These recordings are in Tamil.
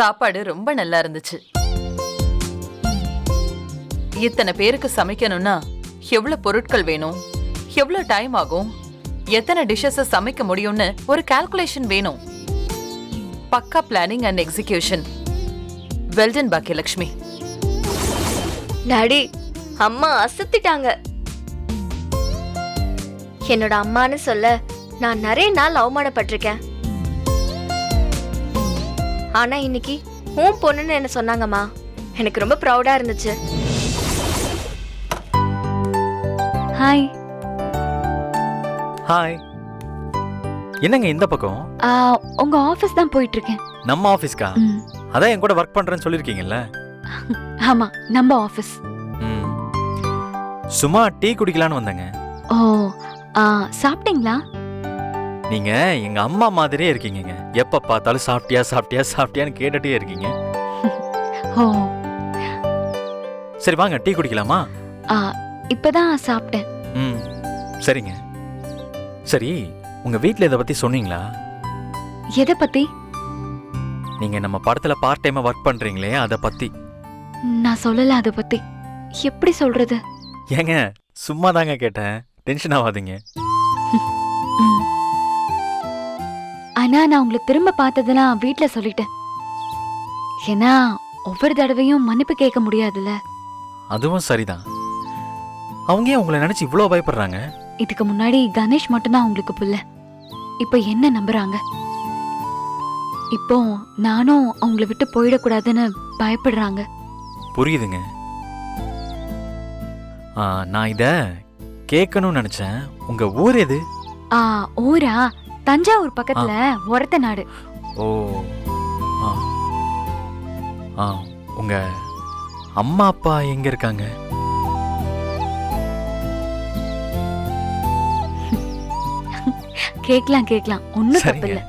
சாப்பாடு ரொம்ப நல்லா இருந்துச்சு. இத்தனை பேருக்கு சமைக்கணும்னா எவ்வளவு பொருட்கள் வேணும், எவ்வளவு டைம் ஆகும், எத்தனை டிஷ்ஷஸ் சமைக்க முடியும்னு ஒரு கால்குலேஷன் வேணும். பக்கா planning and execution. Well done Bhagyalakshmi. Daddy, அம்மா அசத்திட்டாங்க. என்னோட அம்மான்னு சொல்ல நான் நிறைய நாள் அவமானப்பட்டிருக்கேன். ஆனா இன்னைக்கு உன் பொண்ணுன்னு என்ன சொன்னாங்கம்மா, எனக்கு ரொம்ப ப்ரௌடா இருந்துச்சு. ஹாய். ஹாய். என்னங்க இந்த பக்கம்? உங்க ஆபீஸ் தான் போயிட்டு இருக்கேன். நம்ம ஆபீஸ்க்கா? அதான் என் கூட ஒர்க் பண்றேன்னு சொல்லிருக்கீங்கல்ல. ஆமா, நம்ம ஆபீஸ். சும்மா டீ குடிக்கலான்னு வந்தேங்க. ஓ, சாப்பிட்டீங்களா? நீங்க எங்க அம்மா மாதிரியே இருக்கீங்க. எப்ப பார்த்தாலும் சாப்பிட்டியா சாப்பிட்டியா சாப்பிட்டியான்னு கேட்டுட்டே இருக்கீங்க. ஓ, சரி வாங்க டீ குடிக்கலாமா? இப்பதான் சாப்பிட்டேன். சரிங்க. சரி, உங்க வீட்ல இத பத்தி சொன்னீங்களா? எதை பத்தி? நீங்க நம்ம படத்துல பார்ட் டைமா ஒர்க் பண்றீங்களே அத பத்தி. நான் சொல்லல அத பத்தி. எப்படி சொல்றது? ஏங்க சும்மா தாங்க கேட்டேன், டென்ஷன் ஆகாதீங்க. ஆனா நான் உங்களை திரும்ப பார்த்ததெல்லாம் வீட்ல சொல்லிட்டேன். ஏன்னா ஒவ்வொரு தடவையும் மன்னிப்பு கேட்க முடியாதுல்ல. அதுவும் சரிதான். அவங்க ஏன் உங்களை நினைச்சு இவ்வளோ பயப்படுறாங்க? இதுக்கு முன்னாடி கணேஷ் மட்டும்தான் அவங்களுக்கு புள்ள. இப்ப என்ன நம்புறாங்க? இப்போ நானும் அவங்கள விட்டு போயிடக்கூடாதுன்னு பயப்படுறாங்க. புரியுதுங்க. நான் இத கேட்கணும்னு நினைச்சேன். உங்க ஊர் எது? ஊரா? தஞ்சாவூர் பக்கத்துல ஒரத்த நாடு. ஓ, உங்க அம்மா அப்பா எங்க இருக்காங்க? கேக்கலாம், ஒண்ணும் தப்பு இல்ல.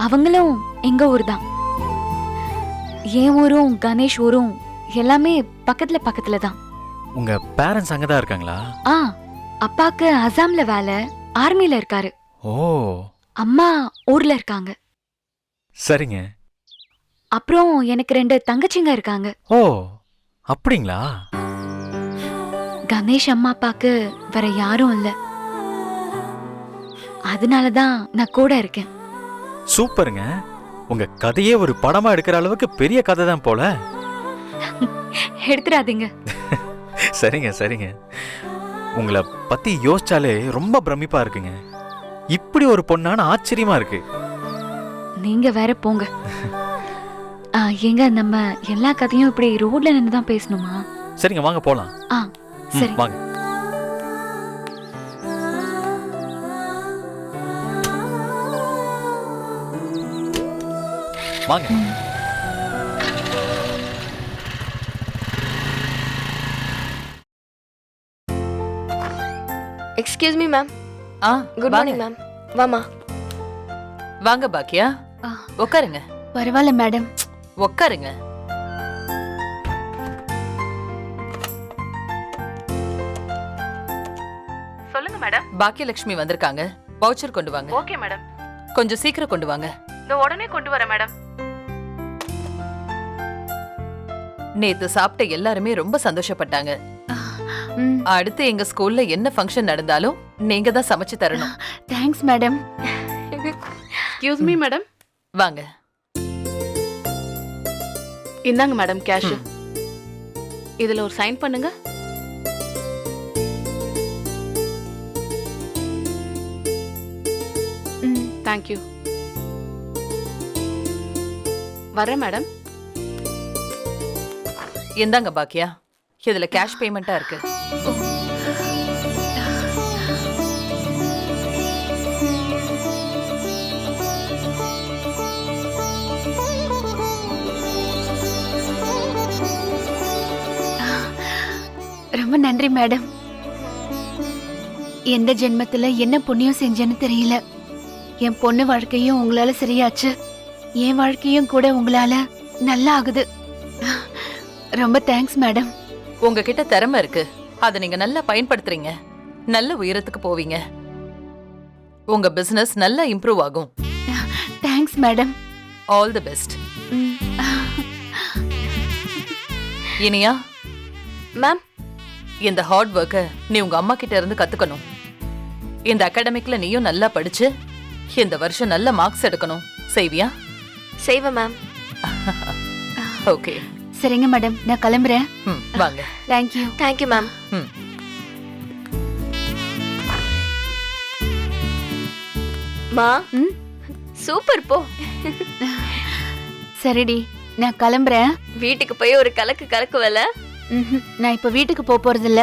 அவங்களும் எங்க ஊர் தான். என் ஊரும் கணேஷ் ஊரும் எல்லாமே பக்கத்துல தான். உங்க பேரண்ட்ஸ் அங்கதான் இருக்காங்களா? அப்பாக்கு அசாம்ல வேலை, ஆர்மில இருக்காரு. ஓ. அம்மா ஊர்ல இருக்காங்க. சரிங்க. அப்புறம் எனக்கு 2 தங்கச்சிங்க இருக்காங்க. ஓ, அப்படிங்களா? கணேஷ் அம்மா அப்பாக்கு வேற யாரும் இல்ல. அதனாலதான் நான் கூட இருக்கேன். சூப்பருங்க. உங்க கதையே ஒரு படமா எடுக்கிற அளவுக்கு பெரிய கதை தான் போல. எடுத்துறாதீங்க. சரிங்க. உங்களை பத்தி யோசிச்சாலே ரொம்ப பிரமிப்பா இருக்குங்க. இப்படி ஒரு பொண்ணான ஆச்சரியமா இருக்கு. நீங்க வேற போங்க. எங்க நம்ம எல்லா கதையும் இப்படி ரோட்ல நின்று தான் பேசணுமா? சரிங்க, வாங்க போலாம். சரி வாங்க. வாங்க. Excuse me ma'am. Good morning ma'am. வாமா. வாங்க பாக்கியா, உட்காருங்க. பரவாயில்ல மேடம். உட்காருங்க. சொல்லுங்க மேடம். பாக்கியலட்சுமி வந்திருக்காங்க. வவுச்சர் கொண்டு வாங்க. Okay madam. கொஞ்சம் சீக்கிரம் கொண்டு வாங்க. உடனே கொண்டு வரேன் மேடம். நேத்து சாப்பிட்ட எல்லாருமே ரொம்ப சந்தோஷப்பட்டாங்க. அடுத்து எங்க ஸ்கூல்ல என்ன ஃபங்க்ஷன் நடந்தாலும் நீங்க தான் சமைச்சு தரணும். Thanks madam. Excuse me madam. வாங்க. இந்தாங்க மேடம் கேஷ். இதுல ஒரு சைன் பண்ணுங்க. Thank you. வரேன் மேடம். இந்தாங்க பாக்கியா, இதுல கேஷ் பேமெண்டா இருக்கு. ரொம்ப நன்றி மேடம். எந்த ஜென்மத்துல என்ன புண்ணியம் செஞ்சேன்னு தெரியல. என் பொண்ணு வாழ்க்கையும் உங்களால சரியாச்சு. என் வாழ்க்கையும் கூட உங்களால நல்லா ஆகுது. ரொம்ப தேங்க்ஸ் மேடம். உங்ககிட்ட திறமை இருக்கு, அதை நீங்க நல்லா பயன்படுத்துறீங்க. நல்ல உயரத்துக்கு போவீங்க. உங்க பிசினஸ் நல்லா இம்ப்ரூவ் ஆகும். Thanks madam. All the best. ம். இனியா, மேம் இந்த ஹார்ட் ஒர்க்கை நீ உங்க அம்மா கிட்ட இருந்து கத்துக்கணும். இந்த அகாடமிக்ல நீயும் நல்லா படிச்சு இந்த வருஷம் நல்ல மார்க்ஸ் எடுக்கணும். செய்வியா? செய்வேன் மேம். ஓகே. சரிங்க மேடம், நான் கிளம்புறேன். வாங்க. தேங்க்யூ. Thank you ma'am. ம். மா ம்? சூப்பர் போ. சரிடி, நான் கிளம்புறேன். வீட்டுக்கு போய் ஒரு கலக்கு கலக்குவல. நான் இப்ப வீட்டுக்கு போறது இல்ல,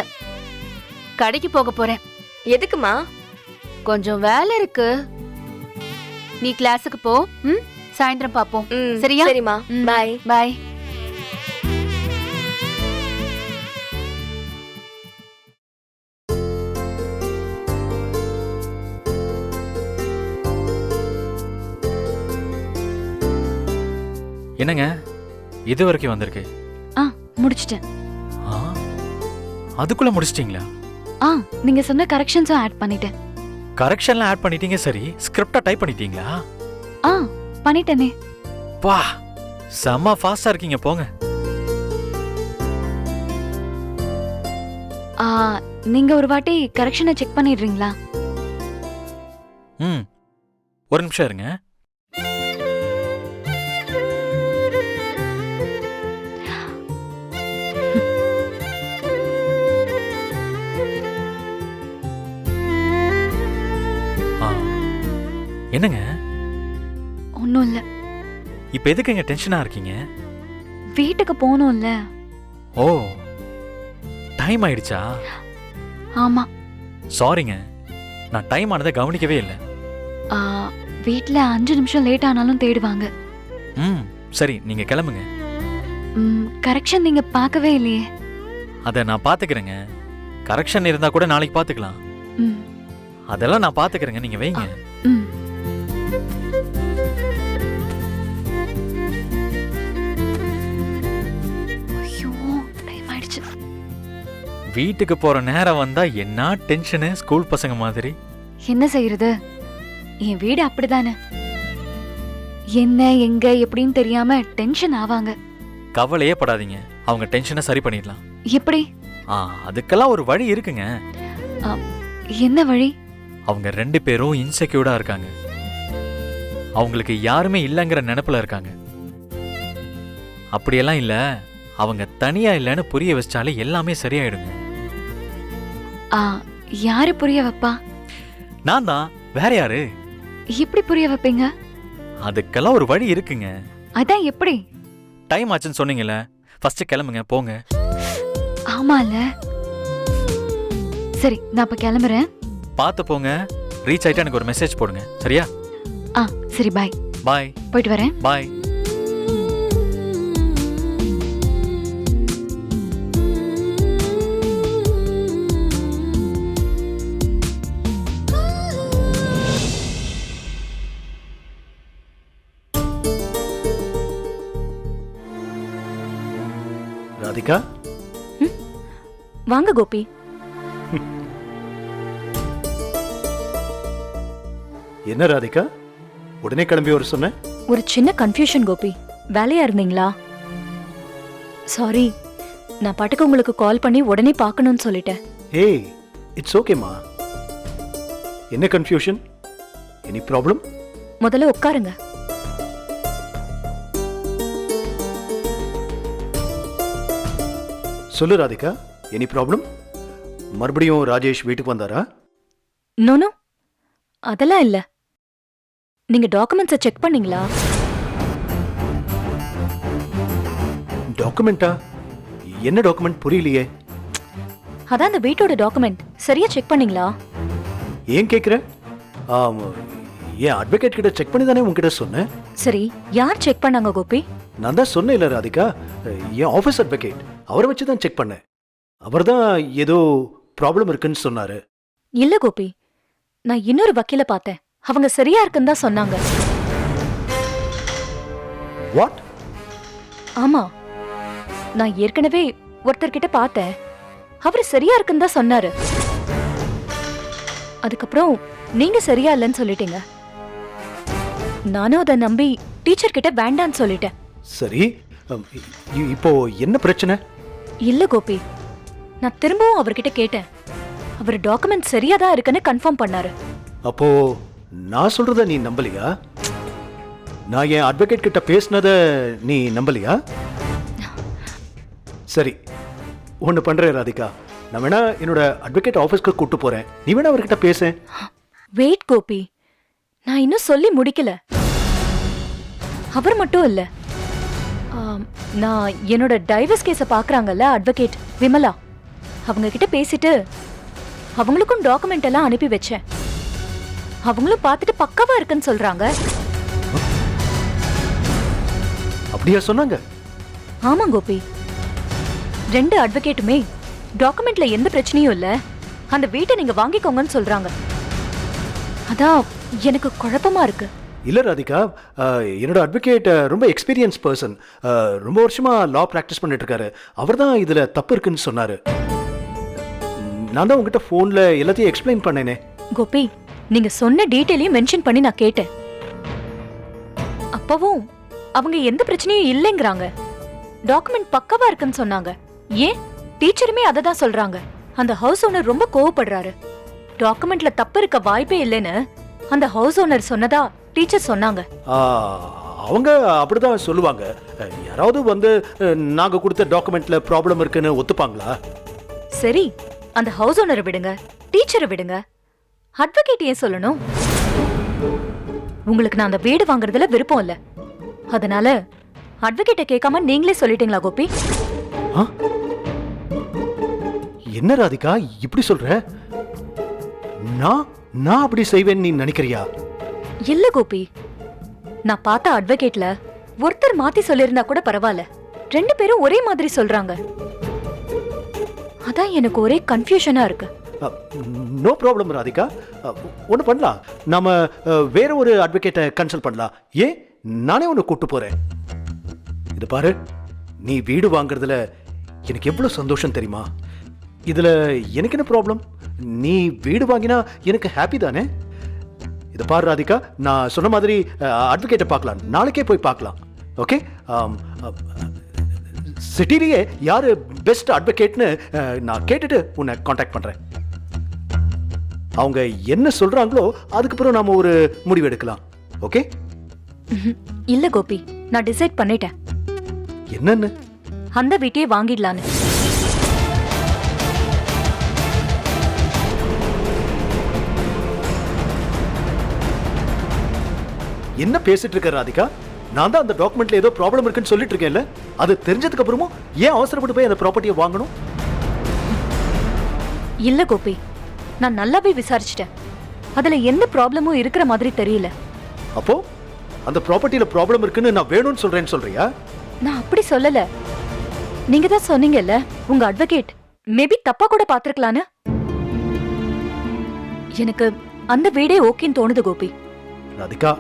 கடைக்கு போக போறேன். எதுக்குமா? கொஞ்சம் வேலை இருக்கு. நீ கிளாஸுக்கு போ. சாயந்தரம் பாப்போம். ம், சரியா? சரிம்மா. பாய். பாய். என்னங்க இது வரைக்கும் வந்திருக்கு? முடிச்சிட்டேன். ஆ, அதுக்குள்ள முடிச்சிட்டீங்களா? நீங்க சொன்ன கரெக்ஷன்ஸும் ஆட் பண்ணிட்டேன். கரெக்ஷன்லாம் ஆட் பண்ணிட்டீங்க, சரி. ஸ்கிரிப்டா டைப் பண்ணிட்டீங்களா? பண்ணிட்டேனே. பா, செம்ம ஃபாஸ்டா இருக்கீங்க போங்க. நீங்க ஒரு வாட்டி கரெக்ஷனை செக் பண்ணிடுறீங்களா? ஒரு நிமிஷம் இருங்க. என்னங்க? ஒன்னும் இல்ல. இப்ப எதுக்குங்க டென்ஷனா இருக்கீங்க? வீட்டுக்கு போகணும்ல. ஓ, டைம் ஆயிடுச்சா? ஆமா. சாரிங்க, நான் டைம் ஆனதை கவனிக்கவே இல்லை. வீட்ல 5 நிமிஷம் லேட் ஆனாலும் தேடுவாங்க. சரி, நீங்க கிளம்புங்க. கரெக்ஷன் நீங்க பார்க்கவே இல்லையே. அதை நான் பாத்துக்கிறேங்க. கரெக்ஷன் இருந்தா கூட நாளைக்கு பாத்துக்கலாம். அதெல்லாம் நான் பாத்துக்கிறேங்க, நீங்க வைங்க. வீட்டுக்கு போற நேரம் வந்தா என்ன டென்ஷனு, ஸ்கூல் பசங்க மாதிரி. என்ன செய்யறது, என் வீடு அப்படிதானே. என்ன எங்க எப்படின்னு தெரியாம டென்ஷன் ஆவாங்க. கவலையே படாதீங்க, அவங்க டென்ஷனை சரி பண்ணிடலாம். எப்படி? அதுக்கெல்லாம் ஒரு வழி இருக்குங்க. என்ன வழி? அவங்க 2 பேரும் இன்செக்யூர்டா இருக்காங்க. அவங்களுக்கு யாருமே இல்லைங்கிற நினைப்புல இருக்காங்க. அப்படியெல்லாம் இல்ல, அவங்க தனியா இல்லைன்னு புரிய வச்சாலே எல்லாமே சரியாயிடுங்க. யாரு புரிய வைப்பா? நான் தான், வேற யாரு? எப்படி புரிய வைப்பீங்க? அதுக்கெல்லாம் ஒரு வழி இருக்குங்க. அதான் எப்படி? டைம் ஆச்சுன்னு சொன்னீங்கல்ல, ஃபர்ஸ்ட் கிளம்புங்க போங்க. ஆமால. சரி, நான் இப்ப கிளம்புறேன். பார்த்து போங்க. ரீச் ஆயிட்டா எனக்கு ஒரு மெசேஜ் போடுங்க, சரியா? சரி, பாய். பாய். போயிட்டு வரேன். பாய். ராதிகா, வாங்க கோபி. என்ன ராதிகா, உடனே கிளம்பி வர சொன்ன? ஒரு சின்ன கன்ஃபியூஷன் கோபி. வேலையா இருந்தீங்களா? சாரி, நான் பாட்டுக்கு உங்களுக்கு கால் பண்ணி உடனே பார்க்கணும்னு சொல்லிட்டேன். ஏய், இட்ஸ் ஓகேமா. என்ன கன்ஃபியூஷன்? Any problem? முதல்ல உட்காருங்க. சொல்லு ராதிகா, எனி ப்ராப்ளம்? மறுபடியும் ராஜேஷ் வீட்டுக்கு வந்தாரா? நோனோ, அதெல்லாம் இல்ல. நீங்க டாக்குமெண்ட்ஸை செக் பண்ணீங்களா? டாக்குமெண்டா? என்ன டாக்குமெண்ட் புரியலையே. அதான் அந்த வீட்டோட டாக்குமெண்ட். சரியா செக் பண்ணீங்களா? ஏன் கேக்குற? என் அட்வொகேட் கிட்ட செக் பண்ணி தானே உங்ககிட்ட சொன்னேன். சரி, யார் செக் பண்ணாங்க கோபி? நான் தான் சொன்னேன் இல்ல ராதிகா, என் ஆஃபீஸ் அட்வொகேட். அவரை வச்சு தான் செக் பண்ணேன். அவர் தான் ஏதோ ப்ராப்ளம் இருக்குன்னு சொன்னாரு. இல்ல கோபி, நான் இன்னொரு வக்கீல பார்த்தேன். அவங்க சரியா இருக்குன்னு தான் சொன்னாங்க. வாட்? ஆமா, நான் ஏற்கனவே ஒருத்தர்கிட்ட பார்த்தேன். அவரு சரியா இருக்குன்னு தான் சொன்னாரு. அதுக்கப்புறம் நீங்க சரியா இல்லைன்னு சொல்லிட்டீங்க. நானும் அதை நம்பி டீச்சர் கிட்ட வேண்டான்னு சொல்லிட்டேன். சரி, இப்போ என்ன பிரச்சனை? இல்ல கோபி, நான் திரும்பவும் அவர்கிட்ட கேட்டேன். அவர் டாக்குமெண்ட் சரியா தான் இருக்குன்னு கன்ஃபார்ம் பண்ணாரு. அப்போ நான் சொல்றத நீ நம்பலையா? நான் என் அட்வொகேட் கிட்ட பேசினத நீ நம்பலையா? சரி, ஒன்று பண்றேன் ராதிகா, நான் வேணா என்னோட அட்வொகேட் ஆஃபீஸ்க்கு கூட்டு போறேன். நீ வேணா அவர்கிட்ட பேச. வெயிட் கோபி, நான் இன்னும் சொல்லி முடிக்கல. அவர் மட்டும் இல்ல, நான் என்னோட டைவர்ஸ் கேஸ பாக்குறாங்கல்ல அட்வொகேட் விமலா, அவங்க கிட்ட பேசிட்டு அவங்களுக்கும் டாக்குமெண்ட் எல்லாம் அனுப்பி வச்சேன். அவங்களும் பார்த்துட்டு பக்காவா இருக்குன்னு சொல்றாங்க. அப்படியா சொன்னாங்க? ஆமா கோபி, 2 அட்வொகேட்டுமே டாக்குமெண்ட்ல எந்த பிரச்சனையும் இல்ல, அந்த வீட்டை நீங்க வாங்கிக்கோங்கன்னு சொல்றாங்க. அதான் எனக்கு குழப்பமா இருக்கு. இல்ல ராதிகா, என்னோட அட்வொகேட் ரொம்ப எக்ஸ்பீரியன்ஸ் பர்சன், ரொம்ப வருஷமா லா ப்ராக்டிஸ் பண்ணிட்டு இருக்காரு. அவர் தான் இதுல தப்பு இருக்குன்னு சொன்னாரு. நான் தான் உங்ககிட்ட போன்ல எல்லாத்தையும் எக்ஸ்பிளைன் பண்ணேனே. கோபி, நீங்க சொன்ன டீடைலையும் மென்ஷன் பண்ணி நான் கேட்டேன். அப்பவும் அவங்க எந்த பிரச்சனையும் இல்லைங்கறாங்க. டாக்குமெண்ட் பக்காவா இருக்குன்னு சொன்னாங்க. ஏன் டீச்சருமே அதை தான் சொல்றாங்க. அந்த ஹவுஸ் ஓனர் ரொம்ப கோவப்படுறாரு. டாக்குமெண்ட்ல தப்பு இருக்க வாய்ப்பே இல்லைன்னு அந்த ஹவுஸ் ஓனர் சொன்னதா டீச்சர் சொன்னாங்க. அவங்க அப்படிதான் சொல்லுவாங்க. யாராவது வந்து நாங்க கொடுத்த டாக்குமெண்ட்ல ப்ராப்ளம் இருக்குன்னு ஒத்துப்பாங்களா? சரி, அந்த ஹவுஸ் ஓனரை விடுங்க, டீச்சரை விடுங்க, அட்வொகேட் ஏன் சொல்லணும்? உங்களுக்கு நான் அந்த வீடு வாங்குறதுல விருப்பம் இல்ல, அதனால அட்வொகேட்டை கேட்காம நீங்களே சொல்லிட்டீங்களா கோபி? என்ன ராதிகா இப்படி சொல்ற? நான் அப்படி செய்வேன் நீ நினைக்கிறியா? இல்ல கோபி, நான் பார்த்த அட்வொகேட்ல ஒருத்தர் மாத்தி சொல்லிருந்தா கூட பரவாயில்ல, 2 பேரும் ஒரே மாதிரி சொல்றாங்க. அதான் எனக்கு ஒரே கன்ஃபியூஷனா இருக்கு. நோ ப்ராப்ளம் ராதிகா, ஒன்று பண்ணலாம். நாம வேற ஒரு அட்வொகேட்டை கன்சல்ட் பண்ணலாம். ஏன், நானே ஒன்று கூட்டு போறேன். இது பாரு, நீ வீடு வாங்குறதுல எனக்கு எவ்வளவு சந்தோஷம் தெரியுமா? இதுல எனக்கு என்ன ப்ராப்ளம்? நீ வீடு வாங்கினா எனக்கு ஹாப்பி தானே? இதை பாரு ராதிகா, நான் சொன்ன மாதிரி அட்வொகேட்டை பார்க்கலாம், நாளைக்கே போய் பார்க்கலாம். ஓகே, சிட்டிலேயே யாரு பெஸ்ட் அட்வொகேட்னு நான் கேட்டுட்டு உன்னை காண்டாக்ட் பண்றேன். அவங்க என்ன சொல்றாங்களோ அதுக்கப்புறம் நாம ஒரு முடிவு எடுக்கலாம். ஓகே? இல்ல கோபி, நான் டிசைட் பண்ணிட்டேன். என்னன்னு? அந்த வீட்டையே வாங்கிடலான்னு. என்ன பேசிட்டு இருக்க ராதிகா? நான் தான் அந்த டாக்குமெண்ட்ல ஏதோ ப்ராப்ளம் இருக்குன்னு சொல்லிட்டு இருக்கேன்ல, அது தெரிஞ்சதுக்கு அப்புறமும் ஏன் அவசரப்பட்டு போய் அந்த ப்ராப்பர்ட்டியை வாங்கணும்? இல்ல கோபி, நான் நல்லாவே விசாரிச்சிட்டேன். அதுல எந்த ப்ராப்ளமும் இருக்கிற மாதிரி தெரியல. அப்போ அந்த ப்ராப்பர்ட்டியில ப்ராப்ளம் இருக்குன்னு நான் வேணும்னு சொல்றேன்னு சொல்றியா? நான் அப்படி சொல்லல. நீங்க தான் சொன்னீங்கல்ல, உங்க அட்வொகேட் மேபி தப்பா கூட பாத்துருக்கலான்னு. எனக்கு அந்த வீடே ஓகேன்னு தோணுது கோபி. ராதிகா,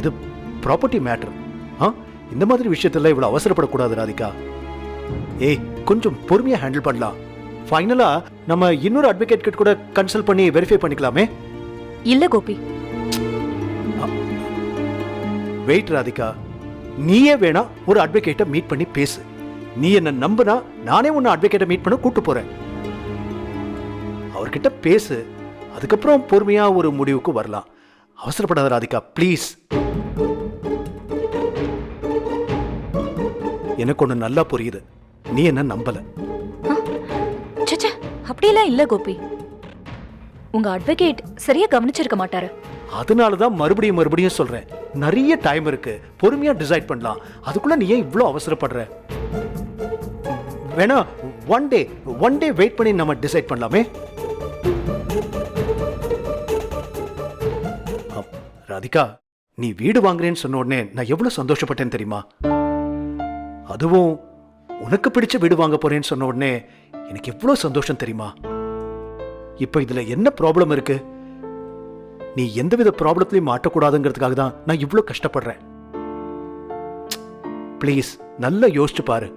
இது ப்ராப்பர்ட்டி மேட்டர். இந்த மாதிரி விஷயத்துல இவ்வளவு அவசரப்படக்கூடாது ராதிகா. ஏய், கொஞ்சம் பொறுமையா ஹேண்டில் பண்ணலாம். ஃபைனலா நம்ம இன்னொரு அட்வொகேட் கிட்ட கூட கன்சல்ட் பண்ணி வெரிஃபை பண்ணிக்கலாமே. இல்ல கோபி, வெயிட் ராதிகா, நீயே வேணா ஒரு அட்வொகேட்டை மீட் பண்ணி பேசு. நீ என்ன நம்புனா நானே உன்னை அட்வொகேட்டை மீட் பண்ண கூட்டு போறேன். அவர்கிட்ட பேசு, அதுக்கப்புறம் பொறுமையா ஒரு முடிவுக்கு வரலாம். அவசரப்படாத ராதிகா, ப்ளீஸ். எனக்கு ஒண்ணு நல்லா புரியுது, நீ என்ன நம்பல. அப்படியெல்லாம் இல்ல கோபி. உங்க அட்வொகேட் சரியா கவனிச்சிருக்க மாட்டாரு. அதனாலதான் மறுபடியும் சொல்றேன், நிறைய டைம் இருக்கு, பொறுமையா டிசைட் பண்ணலாம். அதுக்குள்ள நீ ஏன் இவ்வளவு அவசரப்படுற? வேணா ஒன் டே வெயிட் பண்ணி நம்ம டிசைட் பண்ணலாமே. ராதிகா, நீ வீடு வாங்குறேன்னு சொன்ன உடனே நான் எவ்வளவு சந்தோஷப்பட்டேன் தெரியுமா? அதுவும் உனக்கு பிடிச்ச வீடு வாங்க போறேன்னு சொன்ன உடனே எனக்கு எவ்வளவு சந்தோஷம் தெரியுமா? இப்ப இதுல என்ன ப்ராப்ளம் இருக்கு? நீ எந்தவித ப்ராப்ளத்திலையும் மாட்டக்கூடாதுங்கிறதுக்காக தான் நான் இவ்வளவு கஷ்டப்படுறேன். ப்ளீஸ் நல்லா யோசிச்சு பாரு.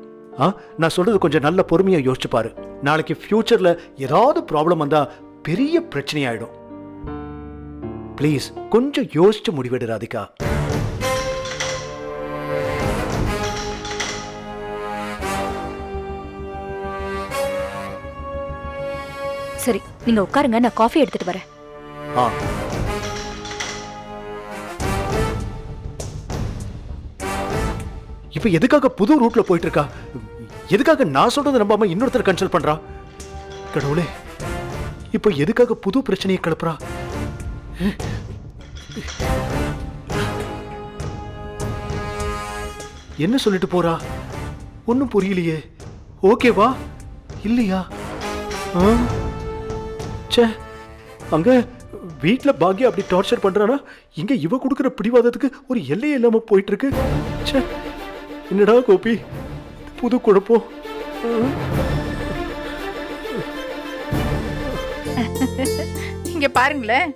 நான் சொல்றது கொஞ்சம் நல்ல பொறுமையா யோசிச்சு பாரு. நாளைக்கு ஃபியூச்சர்ல ஏதாவது ப்ராப்ளம் வந்தா பெரிய பிரச்சனை ஆயிடும். ப்ளீஸ் கொஞ்சம் யோசிச்சு முடிவெடு ராதிகா. சரி நீங்க உட்காருங்க, நான் காஃபி எடுத்துட்டு வரேன். ஆ இப்ப எதுக்காக புது ரூட்ல போயிட்டு இருக்கா? எதுக்காக நான் சொல்றதை நம்பாம இன்னொருத்தர் கன்சல்ட் பண்றா? கடவுளே, இப்ப எதுக்காக புது பிரச்சனையை கிளப்புறா? என்ன சொல்லிட்டு போறா? ஒன்னும் புரியலையே. ஓகேவா இல்லையா? ஆ? ச்சே, அங்க வீட்ல பாக்யா அப்படி டார்ச்சர் பண்றானா, இங்க இவ கொடுக்கிற பிடிவாதத்துக்கு ஒரு எல்லையே இல்லாம போயிட்டு இருக்கு. ச்சே, என்னடா கோபி, புது குழப்பம். இங்க பாருங்களேன்.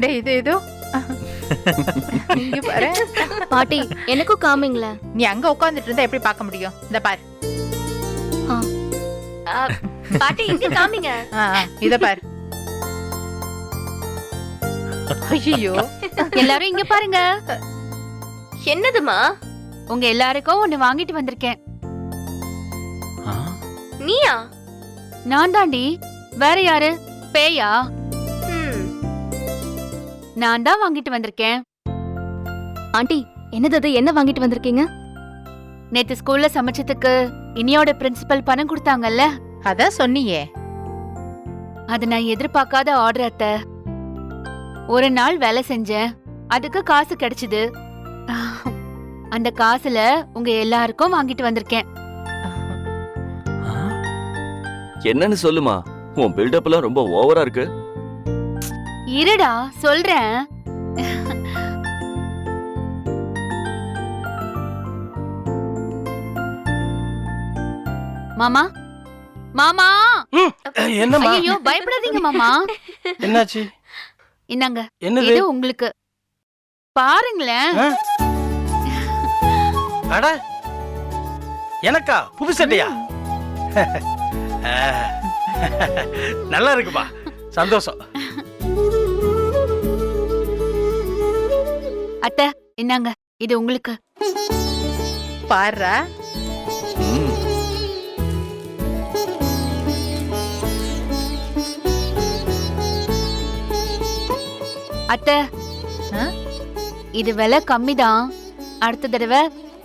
டேய் இது ஏதோ இங்க பாரு. பாட்டி எனக்கும் காமிங்களேன். நீ அங்க உட்கார்ந்துட்டு இருந்தா எப்படி பார்க்க முடியும்? இந்த பாரு. பாட்டி இங்க காமிங்க. இத பாரு. ஐயோ, எல்லாரும் இங்க பாருங்க. என்னதுமா? உங்க எல்லாருக்கும் ஒண்ணு வாங்கிட்டு வந்திருக்கேன். நீயா? நான் தாண்டி, வேற யாரு? பேயா? நான் தான் வாங்கிட்டு வந்திருக்கேன். ஆண்டி என்னது அது? என்ன வாங்கிட்டு வந்திருக்கீங்க? நேத்து ஸ்கூல்ல சமைச்சதுக்கு இனியோட பிரின்சிபல் பணம் கொடுத்தாங்கல்ல, அதான் சொன்னியே. அது நான் எதிர்பார்க்காத ஆர்டர் அத்தை. ஒரு நாள் வேலை செஞ்சேன், அதுக்கு காசு கிடைச்சது. அந்த காசுல உங்க எல்லாருக்கும் வாங்கிட்டு வந்திருக்கேன். என்னன்னு சொல்லுமா, உன் பில்டப் எல்லாம் ரொம்ப ஓவரா இருக்கு. இருடா சொல்றேன். மாமா, மாமா. என்னம்மா? ஐயோ பயப்படாதீங்க மாமா. என்னாச்சு? இந்தாங்க, என்னது? இது உங்களுக்கு. பாருங்களேன். அட, எனக்கா? புது சட்டையா? நல்லா இருக்குப்பா, சந்தோஷம். அத்தை இந்தாங்க, இது உங்களுக்கு. பாருடா. அத்தை, இது விலை கம்மிதான். அடுத்த தடவை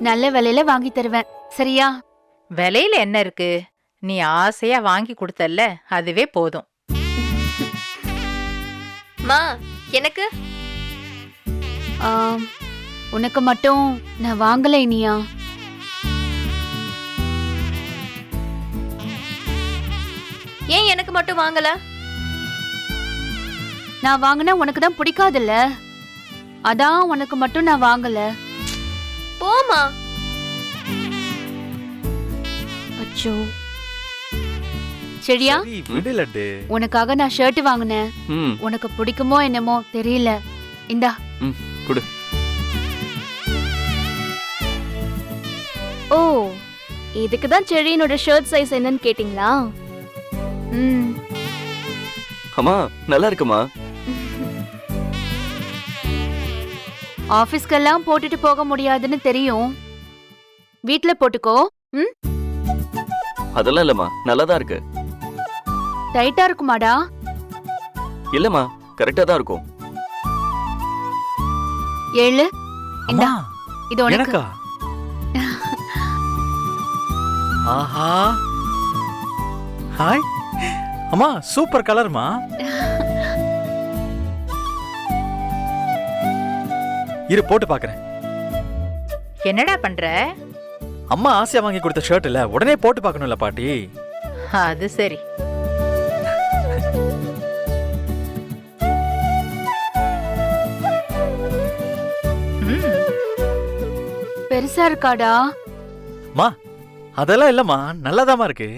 நல்ல விலையில வாங்கி தருவேன், சரியா? விலையில என்ன இருக்கு? நீ ஆசையா வாங்கி கொடுத்தல்ல, அதுவே போதும். மா எனக்கு உனக்கு மட்டும் நான் வாங்கல இனியா. ஏன் எனக்கு மட்டும் வாங்கல? நான் வாங்கினா உனக்கு தான் பிடிக்காதுல்ல, அதான் உனக்கு மட்டும் நான் வாங்கல. போமா. அச்சோ, சரியா? சரி, விடு லட்டு. உனக்காக நான் ஷர்ட் வாங்கினேன். உனக்கு பிடிக்குமோ என்னமோ தெரியல. இந்தா. குடு. ஓ, இதுக்கு தான் செடியினோட ஷர்ட் சைஸ் என்னன்னு கேட்டிங்களா? அம்மா நல்லா இருக்குமா? ஆபீஸ்க்கெல்லாம் போட்டுட்டு போக முடியாதுன்னு தெரியும், வீட்ல போட்டுக்கோ. அதெல்லாம் இல்லம்மா, நல்லாதான் இருக்கு. டைட்டா இருக்குமாடா? இல்லம்மா, கரெக்டா தான் இருக்கும். ஏழு. இந்தா, அம்மா, இது உனக்கு. எனக்கா? ஆஹா, ஹாய் அம்மா, சூப்பர் கலர்மா. இரு போட்டு பாக்குறேன். என்னடா பண்ற? அம்மா ஆசையா வாங்கி கொடுத்த ஷர்ட் இல்ல, உடனே போட்டு பார்க்கணும்ல பாட்டி. அது சரி. பெருசா இருக்காடா? மா, அதெல்லாம் இல்லம்மா, நல்லாதாம்மா இருக்கு.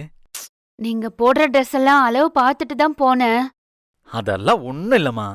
நீங்க போடுற ட்ரெஸ் எல்லாம் அளவு பார்த்துட்டு தான் போனேன். அதெல்லாம் ஒண்ணும் இல்லம்மா.